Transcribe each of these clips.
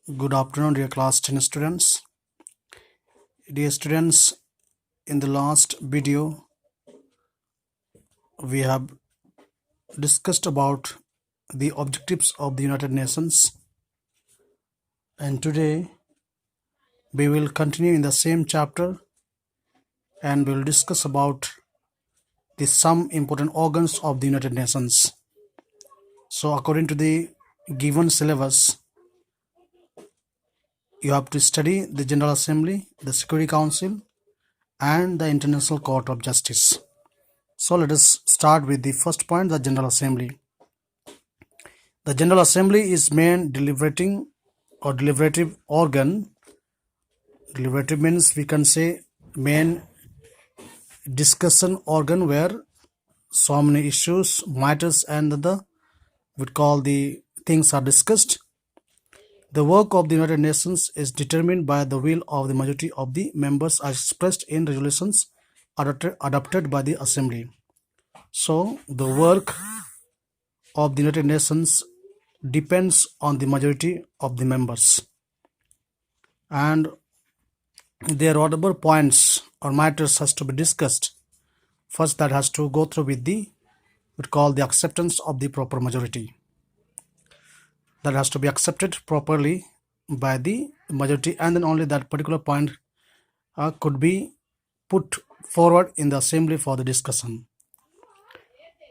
Good afternoon, dear class 10 students. Dear students, in the last video, we have discussed about the objectives of the United Nations, and today we will continue in the same chapter and we will discuss about the some important organs of the United Nations. So, according to the given syllabus, you have to study the General Assembly, the Security Council, and the International Court of Justice. So let us start with the first point, the General Assembly. The General Assembly is main deliberating or deliberative organ. Deliberative means we can say main discussion organ where so many issues, matters and the would call the things are discussed. The work of the United Nations is determined by the will of the majority of the members as expressed in resolutions adopted by the Assembly. So the work of the United Nations depends on the majority of the members, and there are whatever points or matters has to be discussed. First, that has to go through with the we call the acceptance of the proper majority. That has to be accepted properly by the majority, and then only that particular point could be put forward in the assembly for the discussion.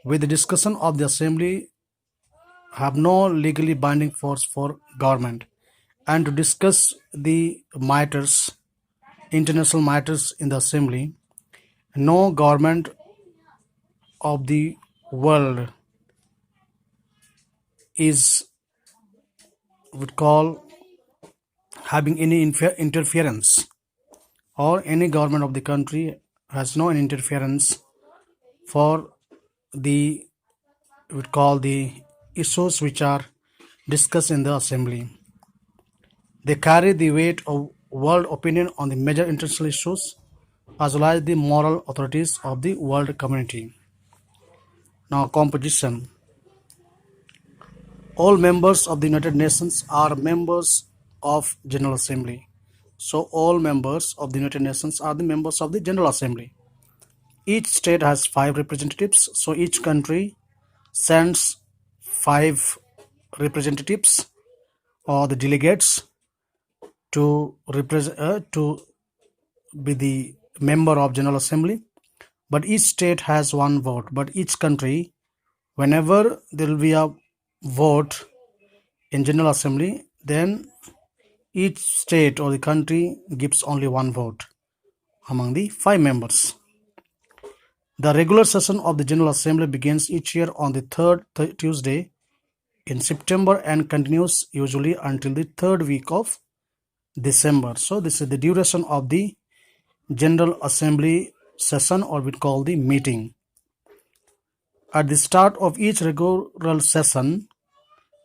With the discussion of the assembly have no legally binding force for government, and to discuss the matters, international matters in the assembly, no government of the world is would call having any interference, or any government of the country has no interference for the would call the issues which are discussed in the assembly. They carry the weight of world opinion on the major international issues as well as the moral authorities of the world community. Now, composition. All members of the United Nations are members of General Assembly. So all members of the United Nations are the members of the General Assembly. Each state has 5 representatives, so each country sends 5 representatives or the delegates to represent to be the member of General Assembly. But each state has 1 vote. But each country, whenever there will be a vote in General Assembly, then each state or the country gives only 1 vote among the 5 members. The regular session of the General Assembly begins each year on the third Tuesday in September and continues usually until the 3rd week of December. So this is the duration of the General Assembly session, or we call the meeting. At the start of each regular session,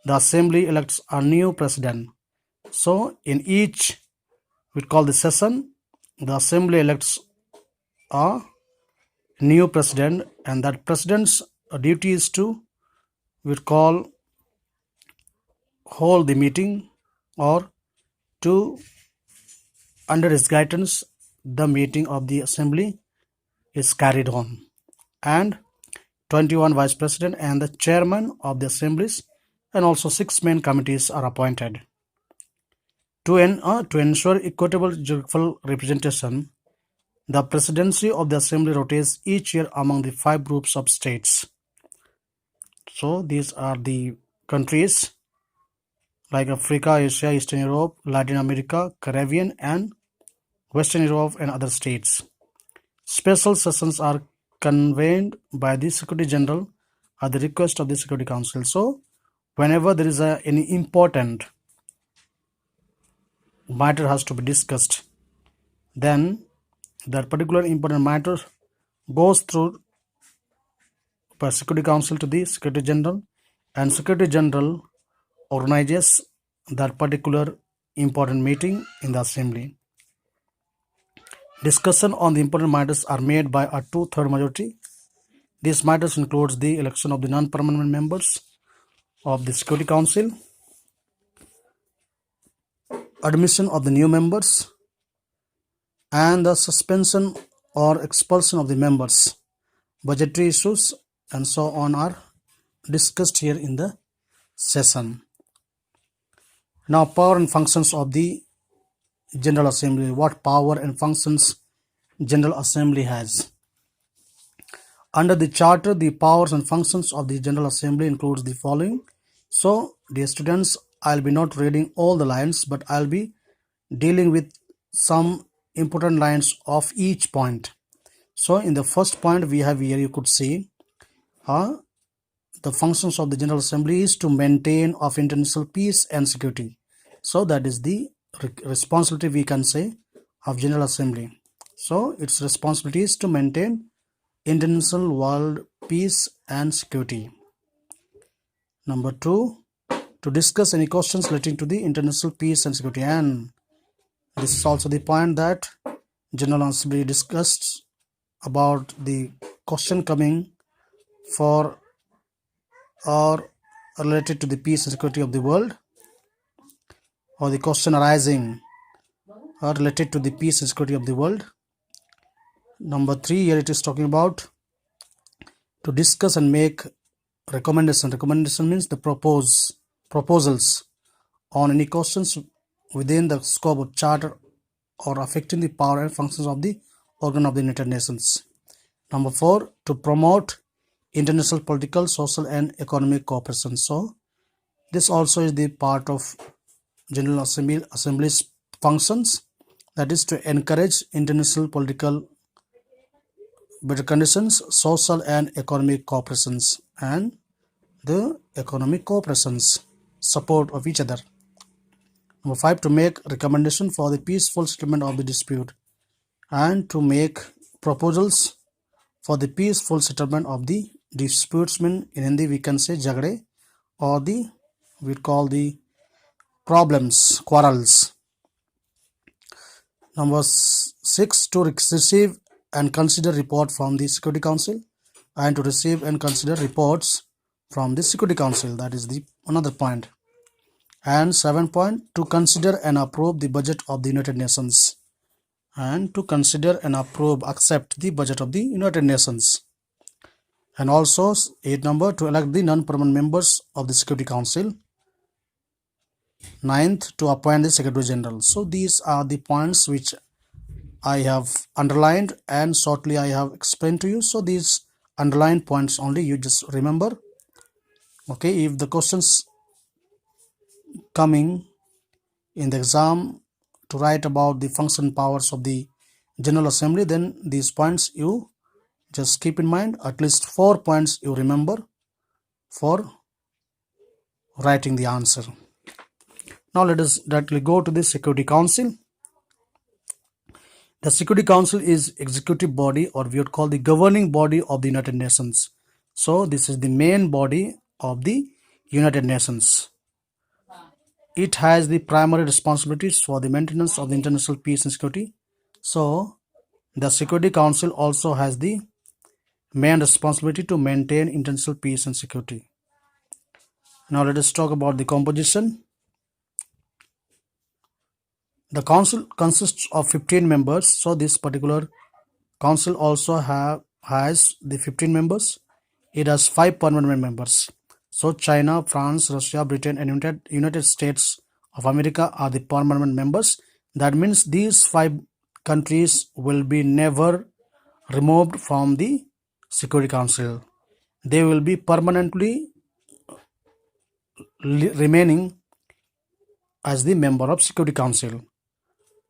the Assembly elects a new president. So in each we call the session, the Assembly elects a new president, and that president's duty is to we call hold the meeting, or to under his guidance the meeting of the assembly is carried on, and 21 vice president and the chairman of the assemblies and also 6 main committees are appointed. To ensure equitable geographical representation, the presidency of the assembly rotates each year among the 5 groups of states. So these are the countries like Africa, Asia, Eastern Europe, Latin America, Caribbean and Western Europe and other states. Special sessions are convened by the Secretary General at the request of the Security Council. So whenever there is any important matter has to be discussed, then that particular important matter goes through by Security Council to the Secretary General, and Secretary General organizes that particular important meeting in the assembly. Discussion on the important matters are made by a 2/3 majority. These matters includes the election of the non-permanent members of the Security Council, admission of the new members, and the suspension or expulsion of the members. Budgetary issues and so on are discussed here in the session. Now, power and functions of the General Assembly. What power and functions General Assembly has? Under the Charter, the powers and functions of the General Assembly includes the following. So, dear students, I'll be not reading all the lines, but I'll be dealing with some important lines of each point. So, in the first point we have here, you could see the functions of the General Assembly is to maintain of international peace and security. So, that is the responsibility, we can say, of General Assembly. So, its responsibility is to maintain international world peace and security. Number 2, to discuss any questions relating to the international peace and security. And this is also the point that General Assembly discussed about the question coming for or related to the peace and security of the world, or the question arising or related to the peace and security of the world. Number 3, here it is talking about to discuss and make recommendation. Recommendation means the proposals on any questions within the scope of charter or affecting the power and functions of the organ of the United Nations. Number 4, to promote international political, social and economic cooperation. So this also is the part of General Assembly's functions, that is to encourage international political better conditions, social and economic cooperations, and the economic cooperations support of each other. Number 5, to make recommendation for the peaceful settlement of the dispute and to make proposals for the peaceful settlement of the disputes. In Hindi we can say jagde, or the we call the problems, quarrels. Number 6, to receive and consider report from the Security Council and to receive and consider reports from the Security Council. That is the another point. And 7 point, to consider and approve the budget of the United Nations and to consider and accept the budget of the United Nations. And also 8 number, to elect the non-permanent members of the Security Council. 9th, to appoint the Secretary General. So these are the points which I have underlined and shortly I have explained to you. So these underlined points only you just remember. Okay, if the questions coming in the exam to write about the function powers of the General Assembly, then these points you just keep in mind. At least 4 points you remember for writing the answer. Now let us directly go to the Security Council. The Security Council is executive body, or we would call the governing body of the United Nations. So this is the main body of the United Nations. It has the primary responsibilities for the maintenance of the international peace and security. So the Security Council also has the main responsibility to maintain international peace and security. Now let us talk about the composition. The council consists of 15 members. So this particular council also has the 15 members. It has 5 permanent members. So China, France, Russia, Britain and United States of America are the permanent members. That means these 5 countries will be never removed from the Security Council. They will be permanently remaining as the member of Security Council.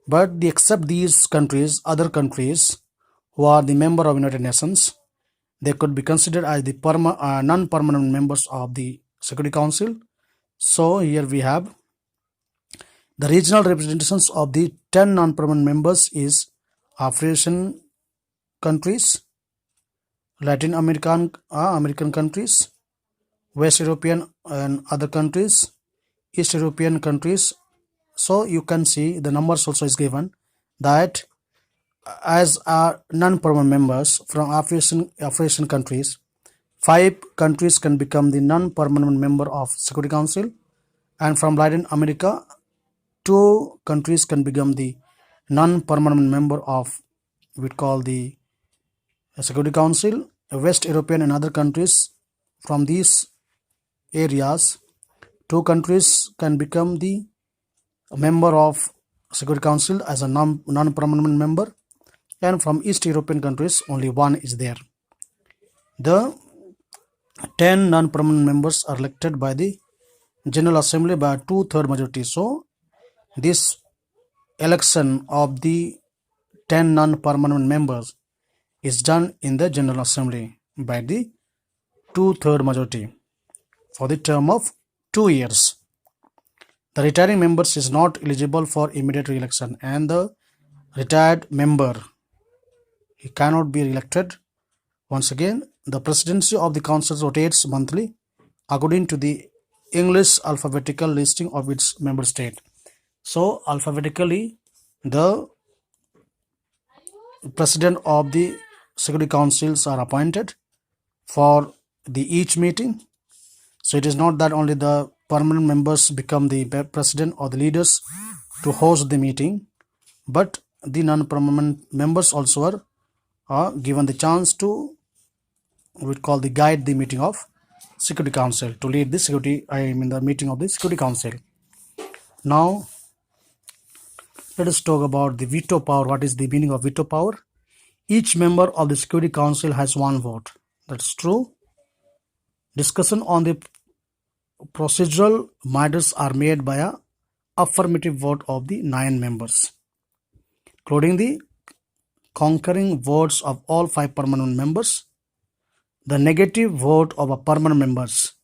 But except these countries, other countries who are the member of United Nations, they could be considered as the non-permanent members of the Security Council. So here we have the regional representations of the 10 non-permanent members is African countries, Latin American countries, West European and other countries, East European countries. So you can see the numbers also is given that as are non-permanent members from African countries, 5 countries can become the non-permanent member of Security Council, and from Latin America two countries can become the non-permanent member of we call the Security Council. West European and other countries from these areas, two countries can become the member of Security Council as a non-permanent member, and from East European countries only one is there. The 10 non-permanent members are elected by the General Assembly by two-third majority. So this election of the 10 non-permanent members is done in the General Assembly by the two-third majority for the term of 2 years. The retiring members is not eligible for immediate re-election, and the retired member he cannot be re-elected. Once again, the presidency of the council rotates monthly according to the English alphabetical listing of its member state. So alphabetically, the president of the security councils are appointed for the each meeting. So it is not that only the permanent members become the president or the leaders to host the meeting, but the non-permanent members also are given the chance to we call the guide the meeting of security council, to lead the security the meeting of the security council. Now let us talk about the veto power. What is the meaning of veto power? Each member of the security council has one vote. That's true. Discussion on the procedural matters are made by a affirmative vote of the 9 members, including the concurring votes of all 5 permanent members. The negative vote of a permanent members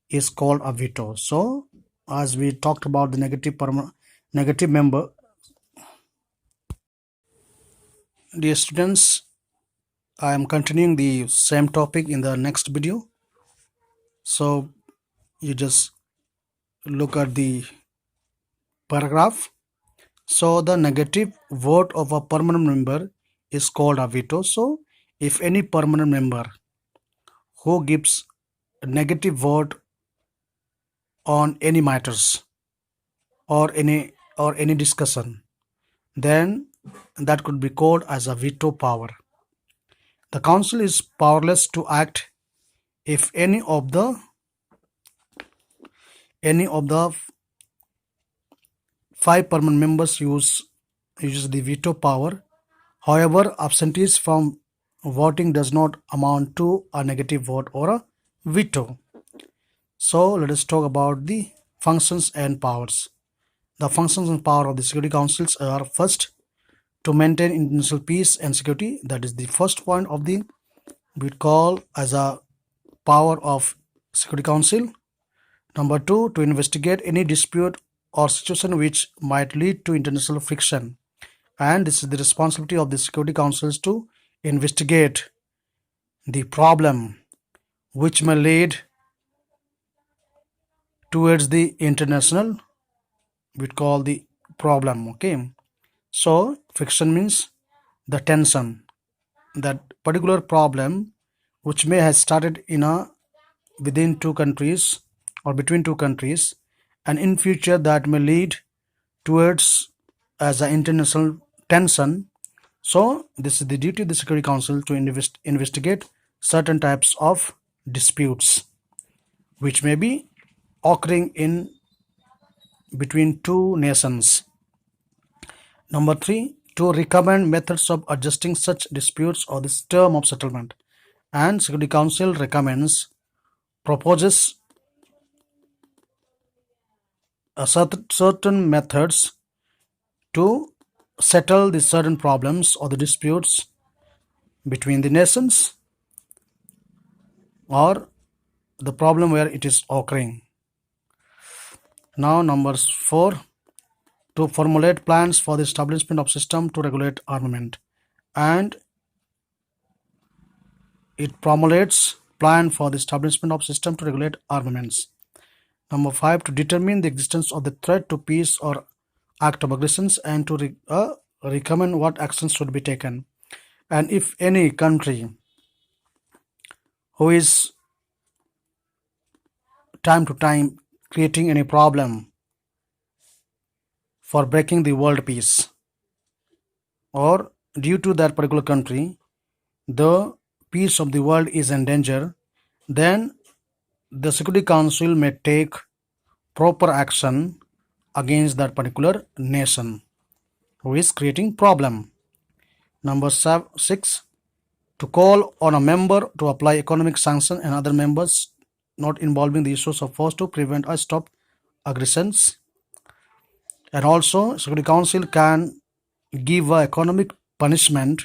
is called a veto. So as we talked about the negative member, dear students, I am continuing the same topic in the next video. So you just look at the paragraph. So the negative vote of a permanent member is called a veto. So if any permanent member who gives a negative vote on any matters or any discussion, then that could be called as a veto power. The council is powerless to act if any of the 5 permanent members uses the veto power. However, absentees from voting does not amount to a negative vote or a veto. So let us talk about the functions and powers. The functions and power of the security councils are: first, to maintain international peace and security. That is the first point of the we call as a power of security council. Number 2, to investigate any dispute or situation which might lead to international friction. And this is the responsibility of the security councils to investigate the problem which may lead towards the international we call the problem. Okay, so friction means the tension, that particular problem which may have started in a within two countries or between two countries, and in future that may lead towards as an international tension. So this is the duty of the security council to investigate certain types of disputes which may be occurring in between two nations. Number 3, to recommend methods of adjusting such disputes or this term of settlement. And security council proposes certain methods to settle the certain problems or the disputes between the nations or the problem where it is occurring. Now number 4, to formulate plans for the establishment of system to regulate armament, and it promulgates plan for the establishment of system to regulate armaments. Number 5, to determine the existence of the threat to peace or act of aggressions, and to recommend what actions should be taken. And if any country who is time to time creating any problem for breaking the world peace, or due to that particular country the peace of the world is in danger, then the Security Council may take proper action against that particular nation who is creating problem. Number 6, to call on a member to apply economic sanction and other members not involving the issues of force to prevent or stop aggressions. And also Security Council can give a economic punishment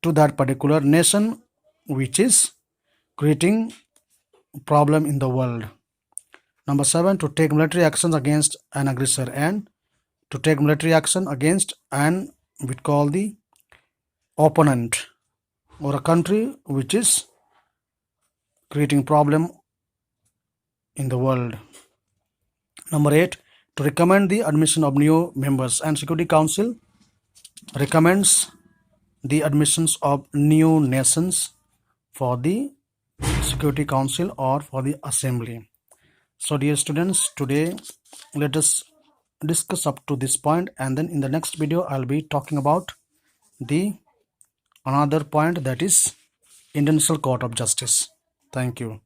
to that particular nation which is creating problem in the world. Number 7, to take military actions against an aggressor, and to take military action against an we call the opponent or a country which is creating problem in the world. Number 8, to recommend the admission of new members, and Security Council recommends the admissions of new nations for the Security Council or for the Assembly. So dear students, today let us discuss up to this point, and then in the next video I'll be talking about the another point, that is International Court of Justice. Thank you.